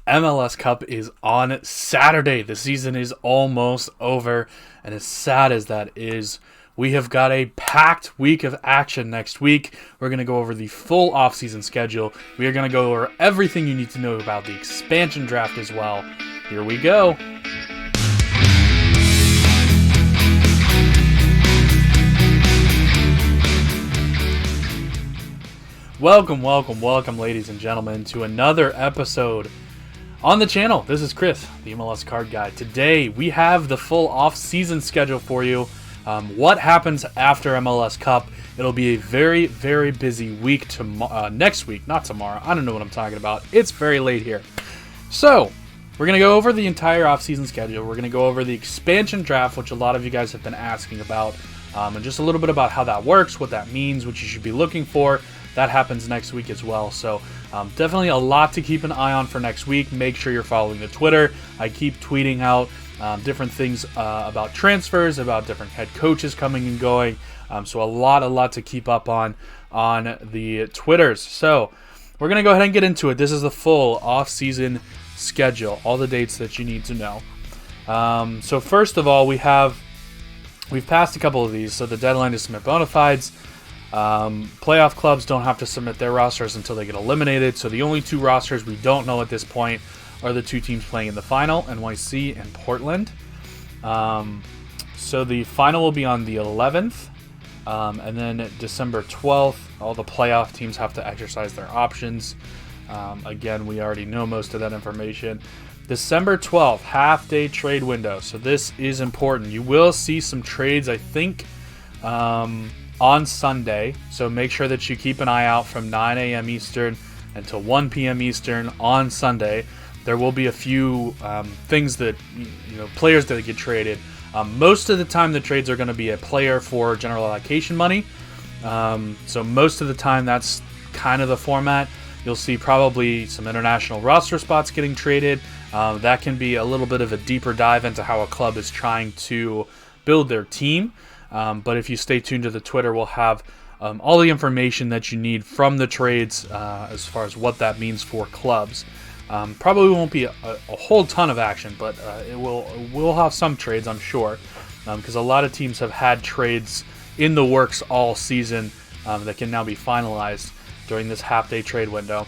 MLS Cup is on Saturday. The season is almost over, and as sad as that is, we have got a packed week of action next week. We're going to go over the full offseason schedule. We are going to go over everything you need to know about the expansion draft as well. Here we go. Welcome, ladies and gentlemen, to another episode on the channel. This is Chris, the MLS Card Guy. Today, we have the full off-season schedule for you. What happens after MLS Cup? It'll be a very, very busy week next week, not tomorrow. I don't know what I'm talking about. It's very late here. So, we're going to go over the entire off-season schedule. We're going to go over the expansion draft, which a lot of you guys have been asking about, and just a little bit about how that works, what that means, what you should be looking for. That happens next week as well. So definitely a lot to keep an eye on for next week. Make sure you're following the Twitter. I keep tweeting out different things about transfers, about different head coaches coming and going. So a lot to keep up on the Twitters. So we're going to go ahead and get into it. This is the full off-season schedule, all the dates that you need to know. So first of all, we've passed a couple of these. So the deadline to submit bona fides. Playoff clubs don't have to submit their rosters until they get eliminated, so the only two rosters we don't know at this point are the two teams playing in the final, NYC and Portland. So the final will be on the 11th, and then December 12th, all the playoff teams have to exercise their options. Again, we already know most of that information. December 12th, half-day trade window, so this is important. You will see some trades, I think, on Sunday, so make sure that you keep an eye out from 9 a.m. Eastern until 1 p.m. Eastern on Sunday. There will be a few things that, players that get traded. Most of the time, the trades are going to be a player for general allocation money. So most of the time, that's kind of the format. You'll see probably some international roster spots getting traded. That can be a little bit of a deeper dive into how a club is trying to build their team. But if you stay tuned to the Twitter, we'll have all the information that you need from the trades as far as what that means for clubs. Probably won't be a whole ton of action, but we'll have some trades, I'm sure, because a lot of teams have had trades in the works all season that can now be finalized during this half-day trade window.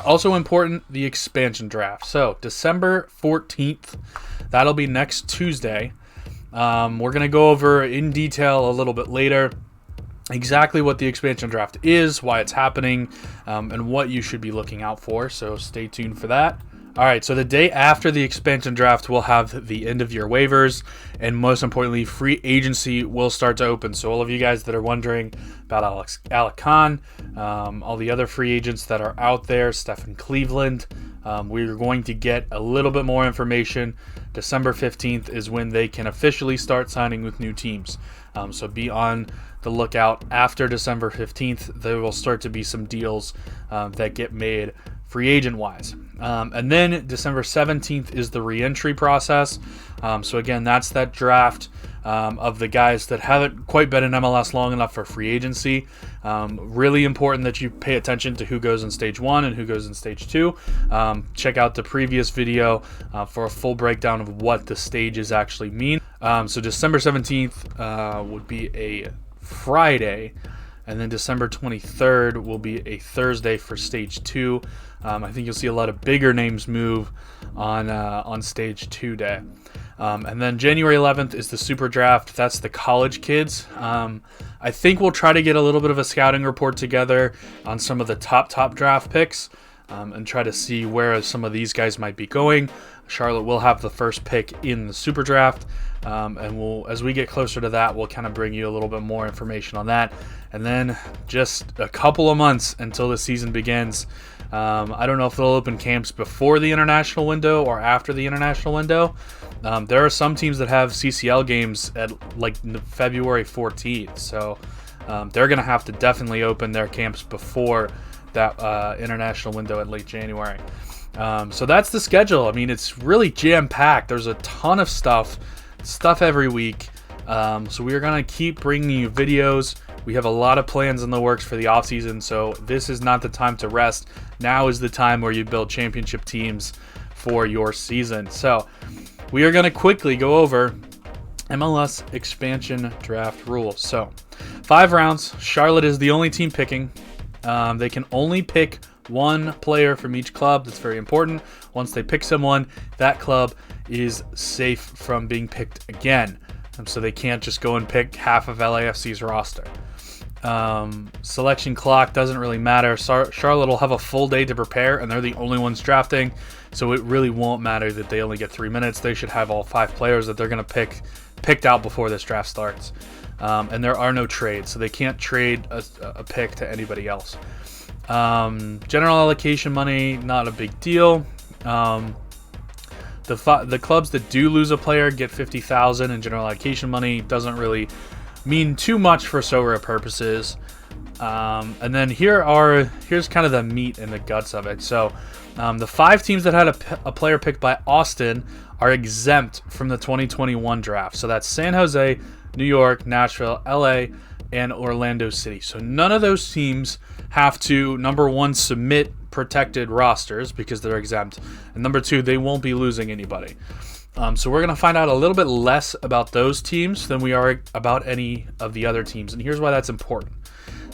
Also important, the expansion draft. So December 14th, that'll be next Tuesday. We're going to go over in detail a little bit later exactly what the expansion draft is, why it's happening, and what you should be looking out for, so stay tuned for that. All right, so the day after the expansion draft, we'll have the end-of-year waivers, and most importantly, free agency will start to open. So all of you guys that are wondering about Alec Khan, all the other free agents that are out there, Stephen Cleveland, we're going to get a little bit more information. December 15th is when they can officially start signing with new teams. So be on the lookout. After December 15th, there will start to be some deals that get made free agent-wise. And then December 17th is the re-entry process. So again, that's that draft of the guys that haven't quite been in MLS long enough for free agency. Really important that you pay attention to who goes in stage 1 and who goes in stage 2. Check out the previous video for a full breakdown of what the stages actually mean. So December 17th would be a Friday, and then December 23rd will be a Thursday for stage 2. I think you'll see a lot of bigger names move on stage 2 day. And then January 11th is the super draft. That's the college kids. I think we'll try to get a little bit of a scouting report together on some of the top draft picks and try to see where some of these guys might be going. Charlotte will have the first pick in the super draft. And as we get closer to that, we'll kind of bring you a little bit more information on that. And then just a couple of months until the season begins. I don't know if they'll open camps before the international window or after the international window. There are some teams that have CCL games at like February 14th. So they're going to have to definitely open their camps before that international window in late January. So that's the schedule. I mean, it's really jam-packed. There's a ton of stuff every week. So we are going to keep bringing you videos. We have a lot of plans in the works for the offseason, so this is not the time to rest. Now is the time where you build championship teams for your season. So we are going to quickly go over MLS Expansion Draft rules. So 5 rounds. Charlotte is the only team picking. They can only pick one player from each club. That's very important. Once they pick someone, that club is safe from being picked again. So they can't just go and pick half of LAFC's roster. Selection clock doesn't really matter. Charlotte will have a full day to prepare, and they're the only ones drafting, so it really won't matter that they only get 3 minutes. They should have all 5 players that they're going to picked out before this draft starts. And there are no trades, so they can't trade a pick to anybody else. General allocation money, not a big deal. The clubs that do lose a player get $50,000 in general allocation money. Doesn't really mean too much for Sorare purposes. And then here's kind of the meat and the guts of it. So the 5 teams that had a player picked by Austin are exempt from the 2021 draft. So that's San Jose, New York, Nashville, LA, and Orlando City. So none of those teams have to, number 1, submit protected rosters because they're exempt, and number 2, they won't be losing anybody. So we're going to find out a little bit less about those teams than we are about any of the other teams, and here's why that's important.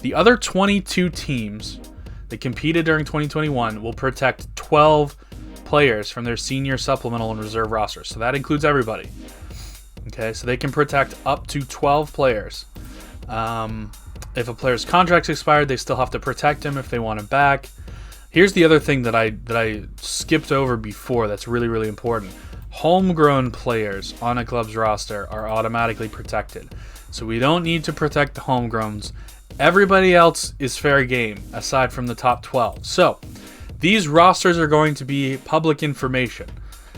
The other 22 teams that competed during 2021 will protect 12 players from their senior, supplemental, and reserve rosters. So that includes everybody. Okay, so they can protect up to 12 players. If a player's contract's expired, they still have to protect him if they want him back. Here's the other thing that I skipped over before that's really, really important. Homegrown players on a club's roster are automatically protected. So we don't need to protect the homegrowns. Everybody else is fair game, aside from the top 12. So these rosters are going to be public information.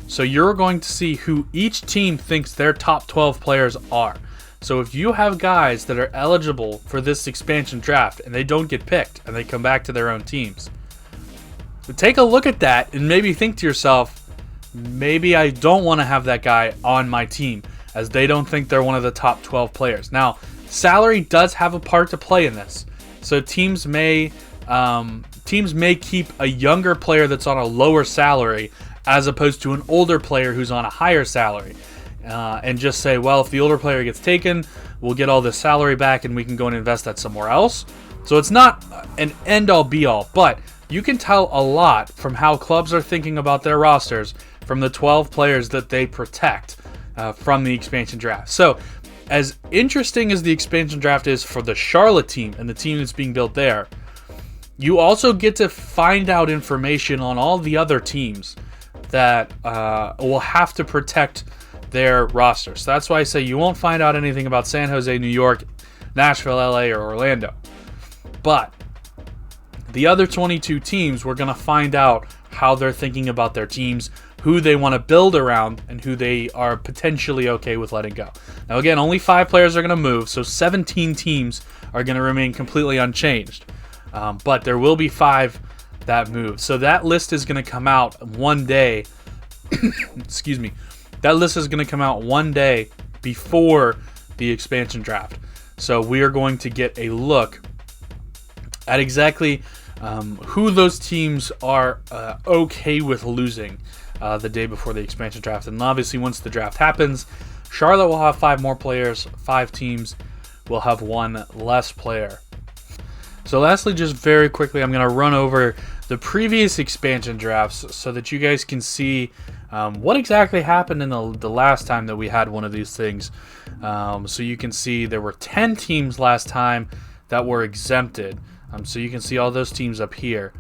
So you're going to see who each team thinks their top 12 players are. So if you have guys that are eligible for this expansion draft and they don't get picked and they come back to their own teams, take a look at that and maybe think to yourself, maybe I don't want to have that guy on my team as they don't think they're one of the top 12 players. Now, salary does have a part to play in this. So teams may keep a younger player that's on a lower salary as opposed to an older player who's on a higher salary. And just say, well, if the older player gets taken, we'll get all this salary back and we can go and invest that somewhere else. So it's not an end-all be-all, but you can tell a lot from how clubs are thinking about their rosters from the 12 players that they protect from the expansion draft. So as interesting as the expansion draft is for the Charlotte team and the team that's being built there, you also get to find out information on all the other teams that will have to protect their roster. So that's why I say you won't find out anything about San Jose, New York, Nashville, LA, or Orlando. But the other 22 teams, we're going to find out how they're thinking about their teams, who they want to build around, and who they are potentially okay with letting go. Now again, only 5 players are going to move, so 17 teams are going to remain completely unchanged. But there will be 5 that move. So that list is going to come out one day. Excuse me. That list is going to come out one day before the expansion draft. So we are going to get a look at exactly who those teams are okay with losing the day before the expansion draft. And obviously once the draft happens, Charlotte will have 5 more players. 5 teams will have 1 less player. So lastly, just very quickly, I'm going to run over the previous expansion drafts so that you guys can see what exactly happened in the last time that we had one of these things. So you can see there were 10 teams last time that were exempted. So you can see all those teams up here.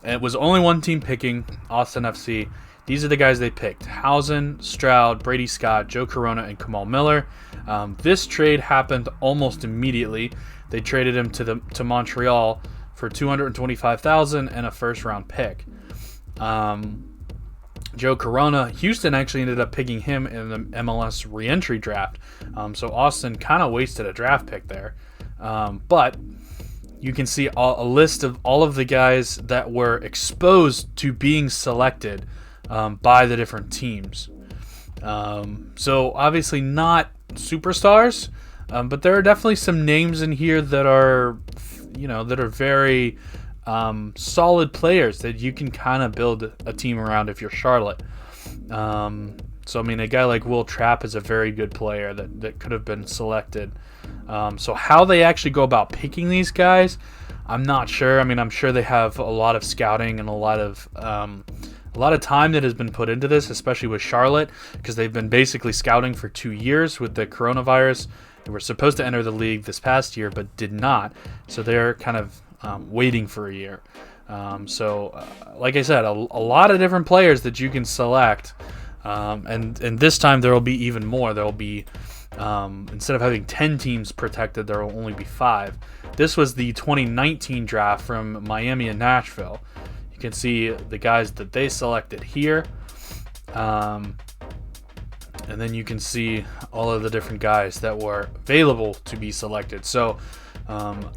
And it was only one team picking, Austin FC. These are the guys they picked: Housen, Stroud, Brady Scott, Joe Corona, and Kamal Miller. This trade happened almost immediately. They traded him to Montreal for $225,000 and a first-round pick. Joe Corona, Houston actually ended up picking him in the MLS re-entry draft. So Austin kind of wasted a draft pick there. But you can see a list of all of the guys that were exposed to being selected by the different teams. So obviously not superstars, But there are definitely some names in here that are, that are very solid players that you can kind of build a team around if you're Charlotte. So, I mean, a guy like Will Trapp is a very good player that could have been selected. So how they actually go about picking these guys, I'm not sure. I mean, I'm sure they have a lot of scouting and a lot of time that has been put into this, especially with Charlotte, because they've been basically scouting for 2 years with the coronavirus. They were supposed to enter the league this past year, but did not. So they're kind of waiting for a year. Like I said, a lot of different players that you can select. And this time there will be even more. There will be, instead of having 10 teams protected, there will only be 5. This was the 2019 draft from Miami and Nashville. You can see the guys that they selected here. And then you can see all of the different guys that were available to be selected. So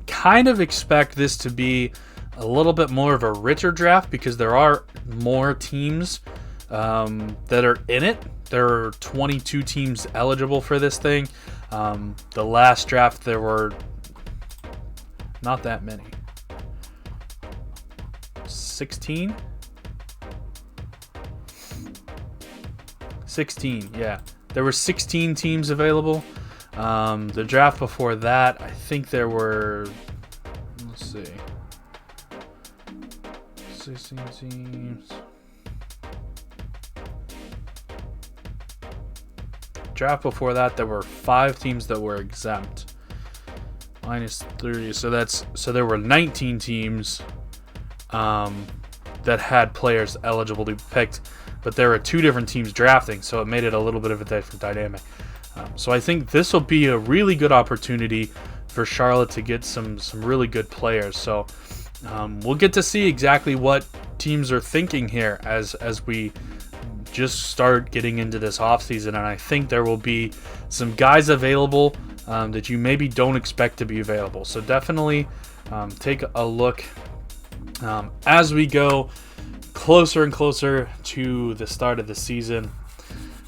kind of expect this to be a little bit more of a richer draft because there are more teams that are in it. There are 22 teams eligible for this thing. The last draft, there were not that many. 16? 16, yeah. There were 16 teams available. The draft before that, I think there were, let's see, 16 teams. Draft before that, there were 5 teams that were exempt. Minus 30, so there were 19 teams that had players eligible to be picked, but there were 2 different teams drafting, so it made it a little bit of a different dynamic. So I think this will be a really good opportunity for Charlotte to get some really good players. So we'll get to see exactly what teams are thinking here as we just start getting into this offseason, and I think there will be some guys available that you maybe don't expect to be available. So definitely take a look as we go closer and closer to the start of the season.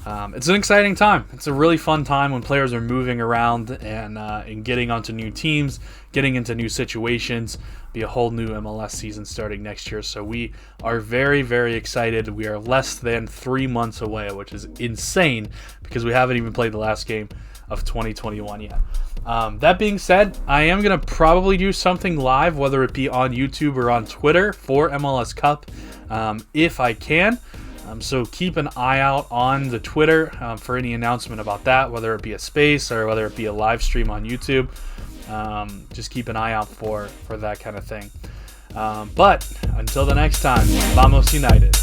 It's an exciting time. It's a really fun time when players are moving around and getting onto new teams, getting into new situations. Be a whole new MLS season starting next year. So we are very, very excited. We are less than 3 months away, which is insane because we haven't even played the last game of 2021 yet. That being said, I am going to probably do something live, whether it be on YouTube or on Twitter for MLS Cup, if I can. So keep an eye out on the Twitter for any announcement about that, whether it be a space or whether it be a live stream on YouTube. Just keep an eye out for that kind of thing. But until the next time, Vamos United.